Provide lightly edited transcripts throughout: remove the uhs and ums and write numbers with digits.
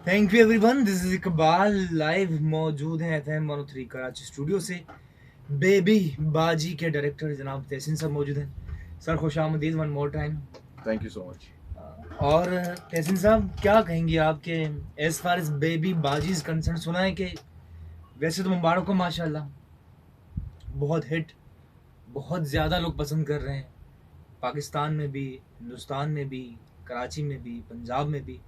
Thank you everyone, this is Iqbal. Live मौजूद हैं FM 103 Karachi studio से। बेबी बाजी के डायरेक्टर जनाब तहसीन सर मौजूद हैं। सर खुश आमदीद one more time. Thank you so much. और तहसीन साहब क्या कहेंगे आपके एज फार एज बेबी बाजी इज कंसर्न? सुना है कि वैसे तो मुबारक हो माशाल्लाह, बहुत हिट, बहुत ज़्यादा लोग पसंद कर रहे हैं, पाकिस्तान में भी, हिंदुस्तान में भी, कराची में भी, पंजाब में भी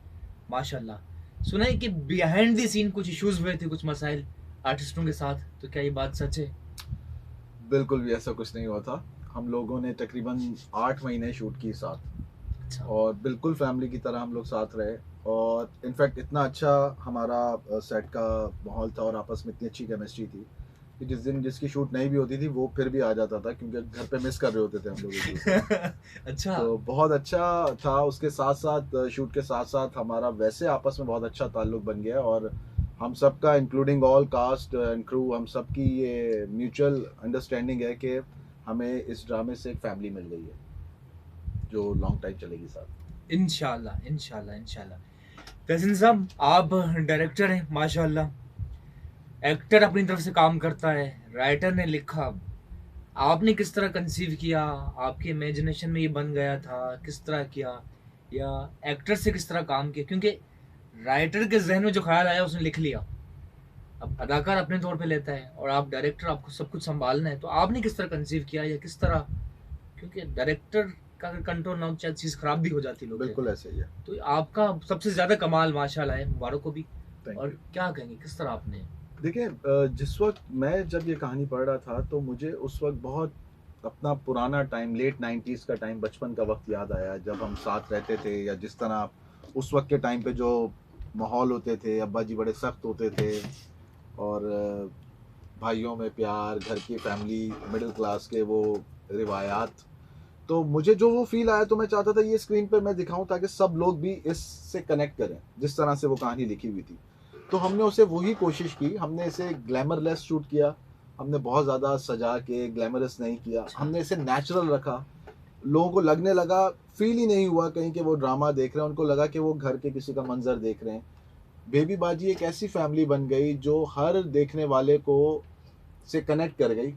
माशाल्लाह। सुना है कि बिहाइंड द सीन कुछ इश्यूज हुए थे, कुछ मसाइल आर्टिस्टों के साथ, तो क्या ये बात सच है? बिल्कुल भी ऐसा कुछ नहीं हुआ था। हम लोगों ने तकरीबन 8 महीने शूट की साथ, अच्छा। और बिल्कुल फैमिली की तरह हम लोग साथ रहे। और इनफैक्ट इतना अच्छा हमारा सेट का माहौल था और आपस में इतनी अच्छी केमिस्ट्री थी कि जिस दिन जिसकी शूट नहीं भी होती थी वो फिर भी आ जाता था, क्योंकि घर पे मिस कर रहे होते थे हम लोग एक दूसरे। अच्छा। तो बहुत अच्छा था। उसके साथ साथ शूट के साथ साथ हमारा वैसे आपस में बहुत अच्छा ताल्लुक बन गया, और हम सबका including all cast and crew, हम सबकी ये म्यूचुअल अंडरस्टैंडिंग है कि हमें इस ड्रामे से एक फैमिली मिल गई है जो लॉन्ग टाइम चलेगी साथ। इंशाल्लाह इंशाल्लाह इंशाल्लाह। तहसीन साहब आप डायरेक्टर हैं माशाल्लाह, एक्टर अपनी तरफ से काम करता है, राइटर ने लिखा, आपने किस तरह कंसीव किया? आपके इमेजिनेशन में ये बन गया था? किस तरह किया? या एक्टर से किस तरह काम किया? क्योंकि राइटर के जहन में जो ख्याल आया उसने लिख लिया, अब अदाकार अपने तौर पे लेता है और आप डायरेक्टर, आपको सब कुछ संभालना है, तो आपने किस तरह कंसीव किया या किस तरह? क्योंकि डायरेक्टर का अगर कंट्रोल ना हो चाहे चीज़ खराब भी हो जाती, लोग कहते बिल्कुल हैं। ऐसे ही है। तो आपका सबसे ज़्यादा कमाल माशाल्लाह है, मुबारक हो भी। थैंक और यू। क्या कहेंगे किस तरह आपने? देखिए, जिस वक्त मैं जब ये कहानी पढ़ रहा था तो मुझे उस वक्त बहुत अपना पुराना टाइम, लेट 90s का टाइम, बचपन का वक्त याद आया जब हम साथ रहते थे, या जिस तरह उस वक्त के टाइम पे जो माहौल होते थे। अब्बा जी बड़े सख्त होते थे, और भाइयों में प्यार, घर की फैमिली, मिडिल क्लास के वो रिवायात। तो मुझे जो वो फील आया तो मैं चाहता था ये स्क्रीन पे मैं दिखाऊं ताकि सब लोग भी इससे कनेक्ट करें जिस तरह से वो कहानी लिखी हुई थी। तो हमने उसे वही कोशिश की। हमने इसे ग्लैमरलेस शूट किया, हमने बहुत ज़्यादा सजा के ग्लैमरस नहीं किया, हमने इसे नेचुरल रखा। लोगों को लगने लगा, फील ही नहीं हुआ कहीं कि वो ड्रामा देख रहे हैं, उनको लगा कि वो घर के किसी का मंजर देख रहे हैं। बेबी बाजी एक ऐसी फैमिली बन गई जो हर देखने वाले को से कनेक्ट कर गई।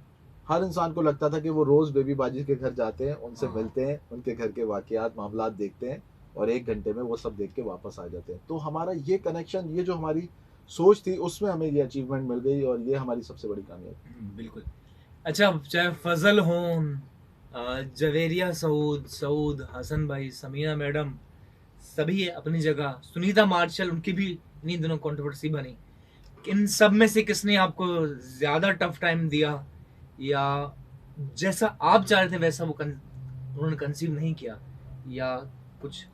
हर इंसान को लगता था कि वो रोज़ बेबी बाजी के घर जाते हैं, उनसे मिलते हैं, उनके घर के वाक़यात मामलात देखते हैं, और 1 घंटे में वो सब देख के वापस आ जाते हैं। तो हमारा ये कनेक्शन, ये जो हमारी सोच थी, उसमें हमें ये अचीवमेंट मिल गई, और ये हमारी सबसे बड़ी कामयाबी। बिल्कुल। अच्छा, चाहे फजल हों, जवेरिया सऊद, सऊद हसन भाई, समीना मैडम, सभी है अपनी जगह, सुनीता मार्शल, उनकी भी इन्हीं दिनों कंट्रोवर्सी बनी। इन सब में से किसने आपको ज्यादा टफ टाइम दिया, या जैसा आप चाह रहे थे वैसा उन्होंने कंसीव नहीं किया, या कुछ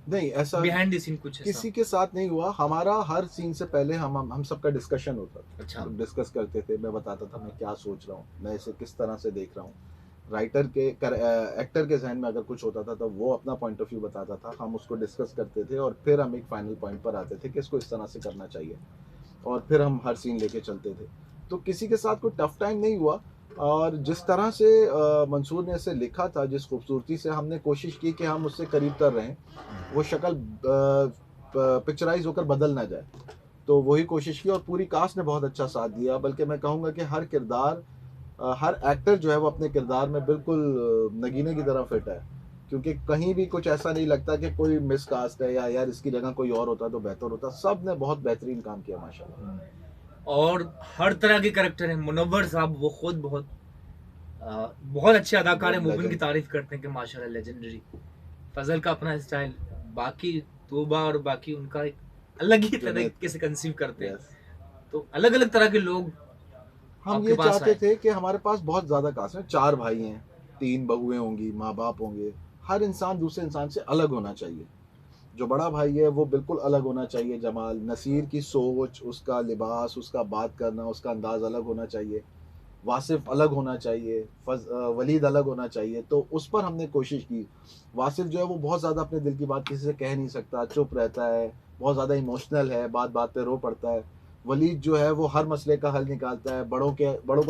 नहीं, ऐसा बिहाइंड द सीन कुछ ऐसा? किसी के साथ नहीं हुआ। हमारा हर सीन से पहले हम सबका डिस्कशन होता था। अच्छा। हम डिस्कस करते थे, मैं बताता था मैं क्या सोच रहा हूँ, मैं इसे किस तरह से देख रहा हूँ। राइटर के एक्टर के जहन में अगर कुछ होता था तो वो अपना पॉइंट ऑफ व्यू बताता था, हम उसको डिस्कस करते थे, और फिर हम एक फाइनल पॉइंट पर आते थे कि इसको इस तरह से करना चाहिए, और फिर हम हर सीन लेके चलते थे। तो किसी के साथ कोई टफ टाइम नहीं हुआ। और जिस तरह से मंसूर ने इसे लिखा था, जिस खूबसूरती से हमने कोशिश की कि हम उससे करीब तर रहें, वो शक्ल पिक्चराइज होकर बदल ना जाए, तो वही कोशिश की, और पूरी कास्ट ने बहुत अच्छा साथ दिया। बल्कि मैं कहूँगा कि हर किरदार, हर एक्टर जो है वो अपने किरदार में बिल्कुल नगीने की तरह फिट है, क्योंकि कहीं भी कुछ ऐसा नहीं लगता कि कोई मिसकास्ट है, या यार इसकी जगह कोई और होता तो बेहतर होता। सब ने बहुत बेहतरीन काम किया माशाल्लाह। और हर तरह के करेक्टर हैं। मुनव्वर साहब वो खुद बहुत अच्छे अदाकार हैं, वो वो भी उनकी लेजेंड। तारीफ करते हैं कि माशाल्लाह लेजेंडरी। फजल का अपना स्टाइल, बाकी तोबा और बाकी उनका एक अलग ही जुनैद तरीके का। से कंसीव करते हैं। यस। तो अलग अलग तरह के लोग हम आपके ये पास चाहते आए। थे कि हमारे पास बहुत ज़्यादा कास्ट है, 4 भाई हैं, 3 बहुएं होंगी, माँ बाप होंगे। हर इंसान दूसरे इंसान से अलग होना चाहिए। जो बड़ा भाई है वो बिल्कुल अलग होना चाहिए। जमाल नसीर की सोच, उसका लिबास, उसका बात करना, उसका अंदाज अलग होना चाहिए। वासिफ अलग होना चाहिए, वलीद अलग होना चाहिए। तो उस पर हमने कोशिश की। वासिफ जो है वो बहुत ज़्यादा अपने दिल की बात किसी से कह नहीं सकता, चुप रहता है, बहुत ज़्यादा इमोशनल है, बात बात पे रो पड़ता है। वलीद जो है वो हर मसले का हल निकालता है, बड़ों